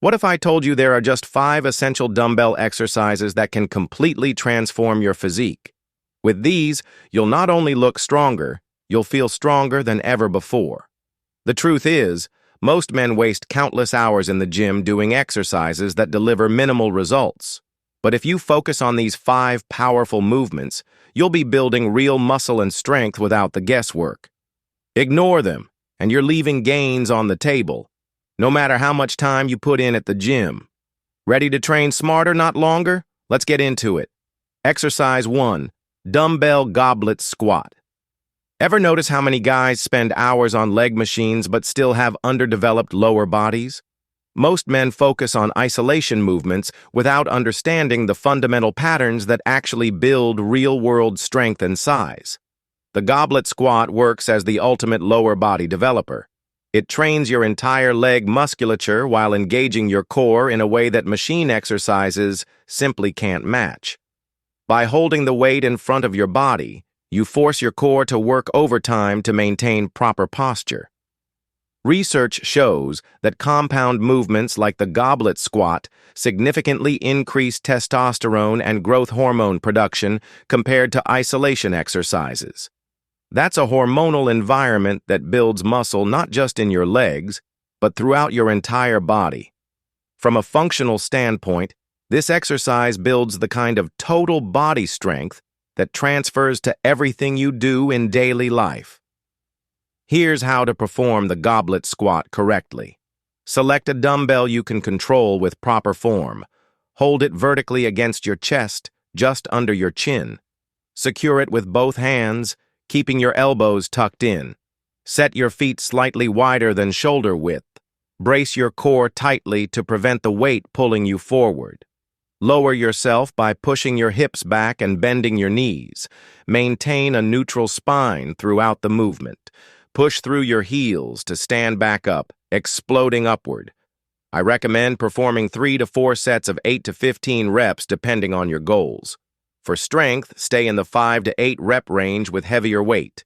What if I told you there are just 5 essential dumbbell exercises that can completely transform your physique? With these, you'll not only look stronger, you'll feel stronger than ever before. The truth is, most men waste countless hours in the gym doing exercises that deliver minimal results. But if you focus on these 5 powerful movements, you'll be building real muscle and strength without the guesswork. Ignore them, and you're leaving gains on the table, no matter how much time you put in at the gym. Ready to train smarter, not longer? Let's get into it. Exercise 1. Dumbbell goblet squat. Ever notice how many guys spend hours on leg machines but still have underdeveloped lower bodies? Most men focus on isolation movements without understanding the fundamental patterns that actually build real-world strength and size. The goblet squat works as the ultimate lower body developer. It trains your entire leg musculature while engaging your core in a way that machine exercises simply can't match. By holding the weight in front of your body, you force your core to work overtime to maintain proper posture. Research shows that compound movements like the goblet squat significantly increase testosterone and growth hormone production compared to isolation exercises. That's a hormonal environment that builds muscle not just in your legs, but throughout your entire body. From a functional standpoint, this exercise builds the kind of total body strength that transfers to everything you do in daily life. Here's how to perform the goblet squat correctly. Select a dumbbell you can control with proper form. Hold it vertically against your chest, just under your chin. Secure it with both hands, keeping your elbows tucked in. Set your feet slightly wider than shoulder width. Brace your core tightly to prevent the weight pulling you forward. Lower yourself by pushing your hips back and bending your knees. Maintain a neutral spine throughout the movement. Push through your heels to stand back up, exploding upward. I recommend performing 3 to 4 sets of 8 to 15 reps depending on your goals. For strength, stay in the 5 to 8 rep range with heavier weight.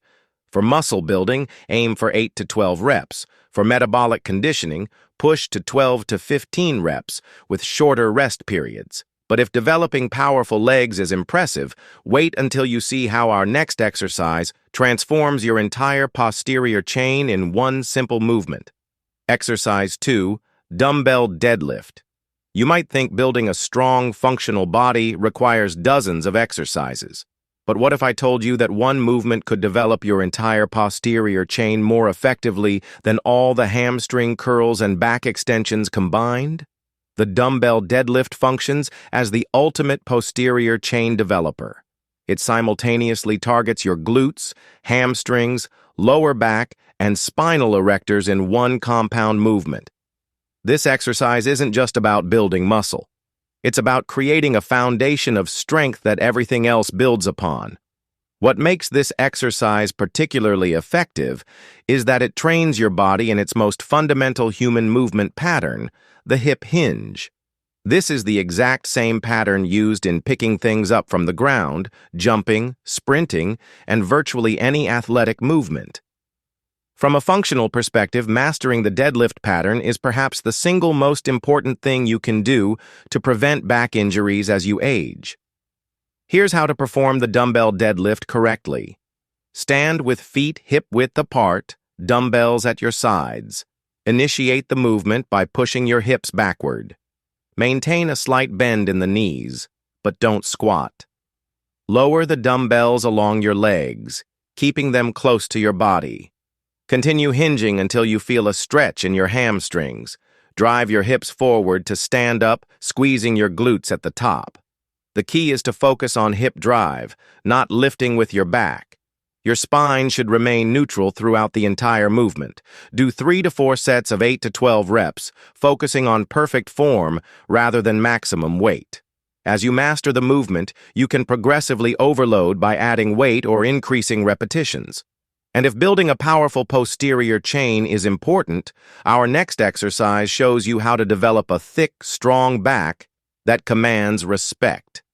For muscle building, aim for 8 to 12 reps. For metabolic conditioning, push to 12 to 15 reps with shorter rest periods. But if developing powerful legs is impressive, wait until you see how our next exercise transforms your entire posterior chain in one simple movement. Exercise 2. Dumbbell deadlift. You might think building a strong, functional body requires dozens of exercises. But what if I told you that one movement could develop your entire posterior chain more effectively than all the hamstring curls and back extensions combined? The dumbbell deadlift functions as the ultimate posterior chain developer. It simultaneously targets your glutes, hamstrings, lower back, and spinal erectors in one compound movement. This exercise isn't just about building muscle. It's about creating a foundation of strength that everything else builds upon. What makes this exercise particularly effective is that it trains your body in its most fundamental human movement pattern, the hip hinge. This is the exact same pattern used in picking things up from the ground, jumping, sprinting, and virtually any athletic movement. From a functional perspective, mastering the deadlift pattern is perhaps the single most important thing you can do to prevent back injuries as you age. Here's how to perform the dumbbell deadlift correctly. Stand with feet hip-width apart, dumbbells at your sides. Initiate the movement by pushing your hips backward. Maintain a slight bend in the knees, but don't squat. Lower the dumbbells along your legs, keeping them close to your body. Continue hinging until you feel a stretch in your hamstrings. Drive your hips forward to stand up, squeezing your glutes at the top. The key is to focus on hip drive, not lifting with your back. Your spine should remain neutral throughout the entire movement. Do 3 to 4 sets of 8 to 12 reps, focusing on perfect form rather than maximum weight. As you master the movement, you can progressively overload by adding weight or increasing repetitions. And if building a powerful posterior chain is important, our next exercise shows you how to develop a thick, strong back that commands respect.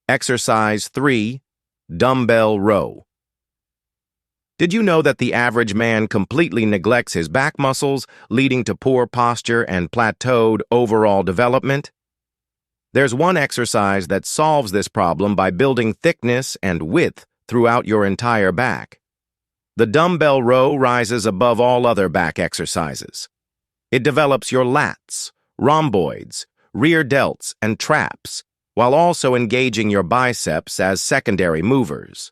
Exercise 3. Dumbbell row. Did you know that the average man completely neglects his back muscles, leading to poor posture and plateaued overall development? There's one exercise that solves this problem by building thickness and width throughout your entire back. The dumbbell row rises above all other back exercises. It develops your lats, rhomboids, rear delts, and traps, while also engaging your biceps as secondary movers.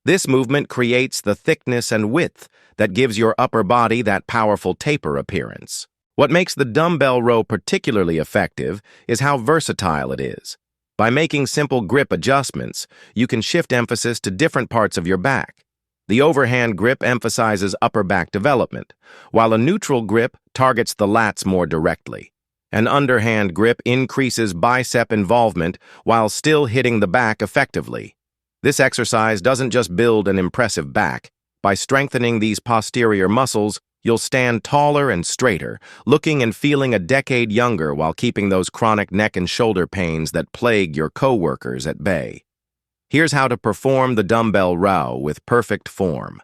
This movement creates the thickness and width that gives your upper body that powerful taper appearance. What makes the dumbbell row particularly effective is how versatile it is. By making simple grip adjustments, you can shift emphasis to different parts of your back. The overhand grip emphasizes upper back development, while a neutral grip targets the lats more directly. An underhand grip increases bicep involvement while still hitting the back effectively. This exercise doesn't just build an impressive back. By strengthening these posterior muscles, you'll stand taller and straighter, looking and feeling a decade younger while keeping those chronic neck and shoulder pains that plague your coworkers at bay. Here's how to perform the dumbbell row with perfect form.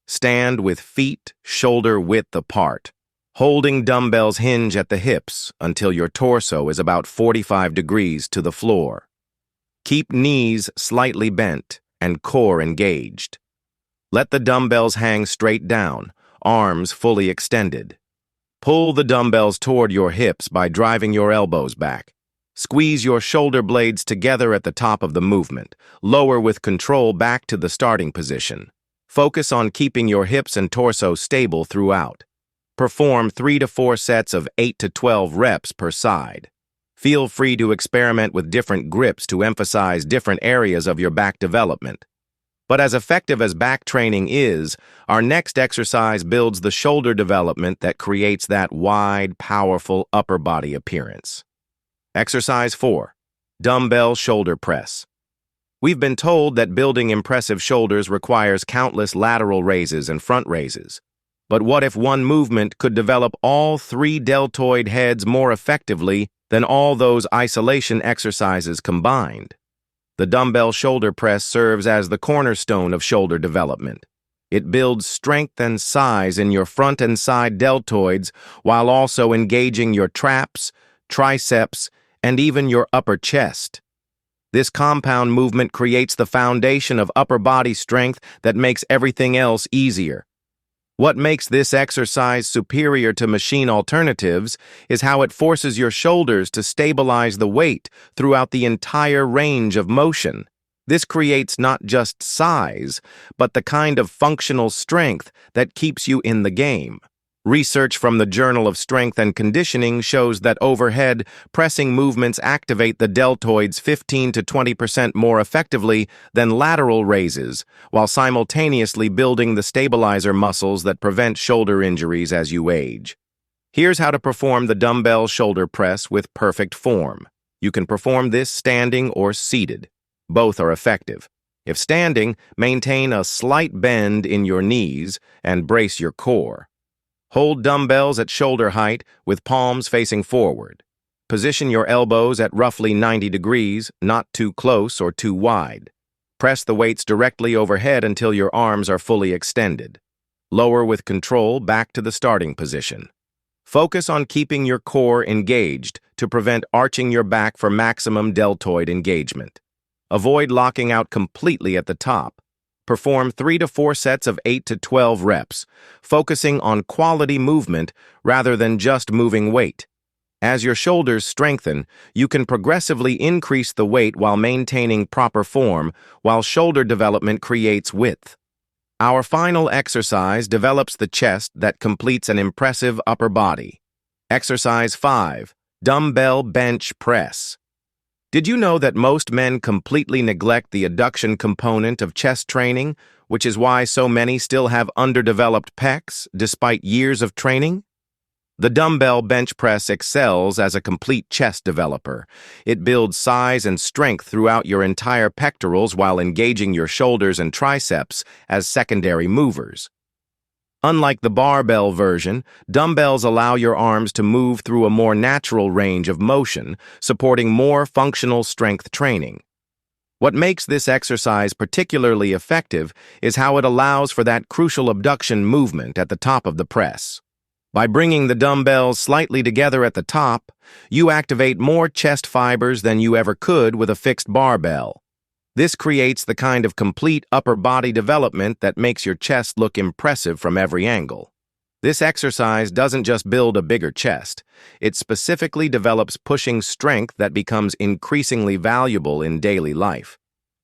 Stand with feet shoulder width apart, holding dumbbells hinge at the hips until your torso is about 45 degrees to the floor. Keep knees slightly bent and core engaged. Let the dumbbells hang straight down, arms fully extended. Pull the dumbbells toward your hips by driving your elbows back. Squeeze your shoulder blades together at the top of the movement. Lower with control back to the starting position. Focus on keeping your hips and torso stable throughout. Perform 3 to 4 sets of 8 to 12 reps per side. Feel free to experiment with different grips to emphasize different areas of your back development. But as effective as back training is, our next exercise builds the shoulder development that creates that wide, powerful upper body appearance. Exercise 4. Dumbbell shoulder press. We've been told that building impressive shoulders requires countless lateral raises and front raises. But what if one movement could develop all 3 deltoid heads more effectively than all those isolation exercises combined? The dumbbell shoulder press serves as the cornerstone of shoulder development. It builds strength and size in your front and side deltoids while also engaging your traps, triceps, and even your upper chest. This compound movement creates the foundation of upper body strength that makes everything else easier. What makes this exercise superior to machine alternatives is how it forces your shoulders to stabilize the weight throughout the entire range of motion. This creates not just size, but the kind of functional strength that keeps you in the game. Research from the Journal of Strength and Conditioning shows that overhead pressing movements activate the deltoids 15 to 20% more effectively than lateral raises, while simultaneously building the stabilizer muscles that prevent shoulder injuries as you age. Here's how to perform the dumbbell shoulder press with perfect form. You can perform this standing or seated. Both are effective. If standing, maintain a slight bend in your knees and brace your core. Hold dumbbells at shoulder height with palms facing forward. Position your elbows at roughly 90 degrees, not too close or too wide. Press the weights directly overhead until your arms are fully extended. Lower with control back to the starting position. Focus on keeping your core engaged to prevent arching your back for maximum deltoid engagement. Avoid locking out completely at the top. Perform 3 to 4 sets of 8 to 12 reps, focusing on quality movement rather than just moving weight. As your shoulders strengthen, you can progressively increase the weight while maintaining proper form, while shoulder development creates width. Our final exercise develops the chest that completes an impressive upper body. Exercise 5. Dumbbell bench press. Did you know that most men completely neglect the adduction component of chest training, which is why so many still have underdeveloped pecs despite years of training? The dumbbell bench press excels as a complete chest developer. It builds size and strength throughout your entire pectorals while engaging your shoulders and triceps as secondary movers. Unlike the barbell version, dumbbells allow your arms to move through a more natural range of motion, supporting more functional strength training. What makes this exercise particularly effective is how it allows for that crucial abduction movement at the top of the press. By bringing the dumbbells slightly together at the top, you activate more chest fibers than you ever could with a fixed barbell. This creates the kind of complete upper body development that makes your chest look impressive from every angle. This exercise doesn't just build a bigger chest, it specifically develops pushing strength that becomes increasingly valuable in daily life.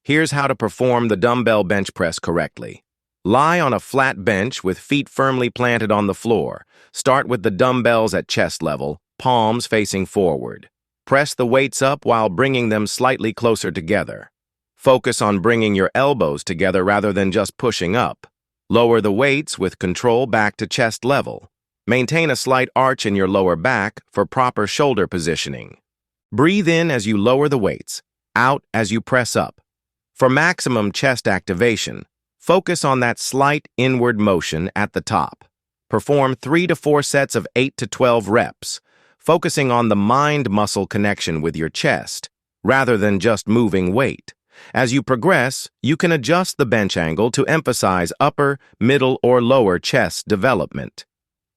Here's how to perform the dumbbell bench press correctly. Lie on a flat bench with feet firmly planted on the floor. Start with the dumbbells at chest level, palms facing forward. Press the weights up while bringing them slightly closer together. Focus on bringing your elbows together rather than just pushing up. Lower the weights with control back to chest level. Maintain a slight arch in your lower back for proper shoulder positioning. Breathe in as you lower the weights, out as you press up. For maximum chest activation, focus on that slight inward motion at the top. Perform 3 to 4 sets of 8 to 12 reps, focusing on the mind-muscle connection with your chest, rather than just moving weight. As you progress, you can adjust the bench angle to emphasize upper, middle, or lower chest development.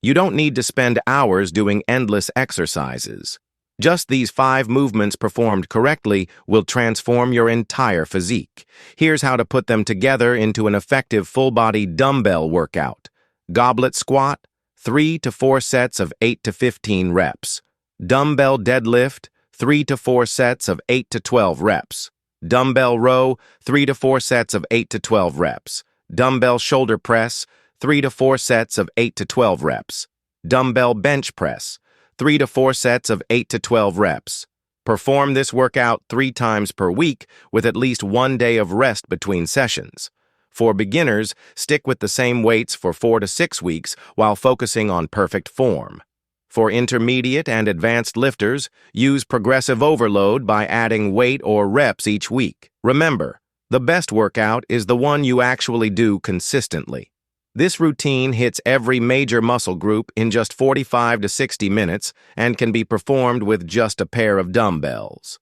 You don't need to spend hours doing endless exercises. Just these 5 movements performed correctly will transform your entire physique. Here's how to put them together into an effective full-body dumbbell workout. Goblet squat, 3 to 4 sets of 8 to 15 reps. Dumbbell deadlift, 3 to 4 sets of 8 to 12 reps. Dumbbell row, 3 to 4 sets of 8 to 12 reps. Dumbbell shoulder press, 3 to 4 sets of 8 to 12 reps. Dumbbell bench press, 3 to 4 sets of 8 to 12 reps. Perform this workout 3 times per week with at least 1 day of rest between sessions. For beginners, stick with the same weights for 4 to 6 weeks while focusing on perfect form. For intermediate and advanced lifters, use progressive overload by adding weight or reps each week. Remember, the best workout is the one you actually do consistently. This routine hits every major muscle group in just 45 to 60 minutes and can be performed with just a pair of dumbbells.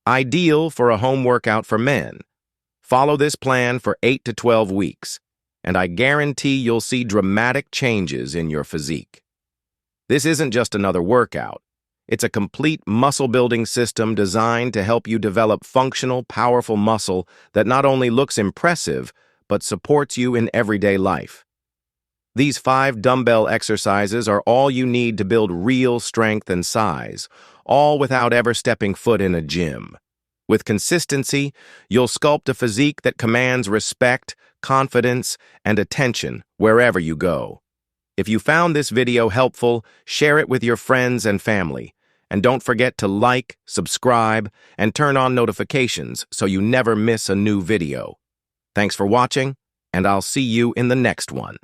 Ideal for a home workout for men. Follow this plan for 8 to 12 weeks, and I guarantee you'll see dramatic changes in your physique. This isn't just another workout. It's a complete muscle-building system designed to help you develop functional, powerful muscle that not only looks impressive, but supports you in everyday life. These 5 dumbbell exercises are all you need to build real strength and size, all without ever stepping foot in a gym. With consistency, you'll sculpt a physique that commands respect, confidence, and attention wherever you go. If you found this video helpful, share it with your friends and family. And don't forget to like, subscribe, and turn on notifications so you never miss a new video. Thanks for watching, and I'll see you in the next one.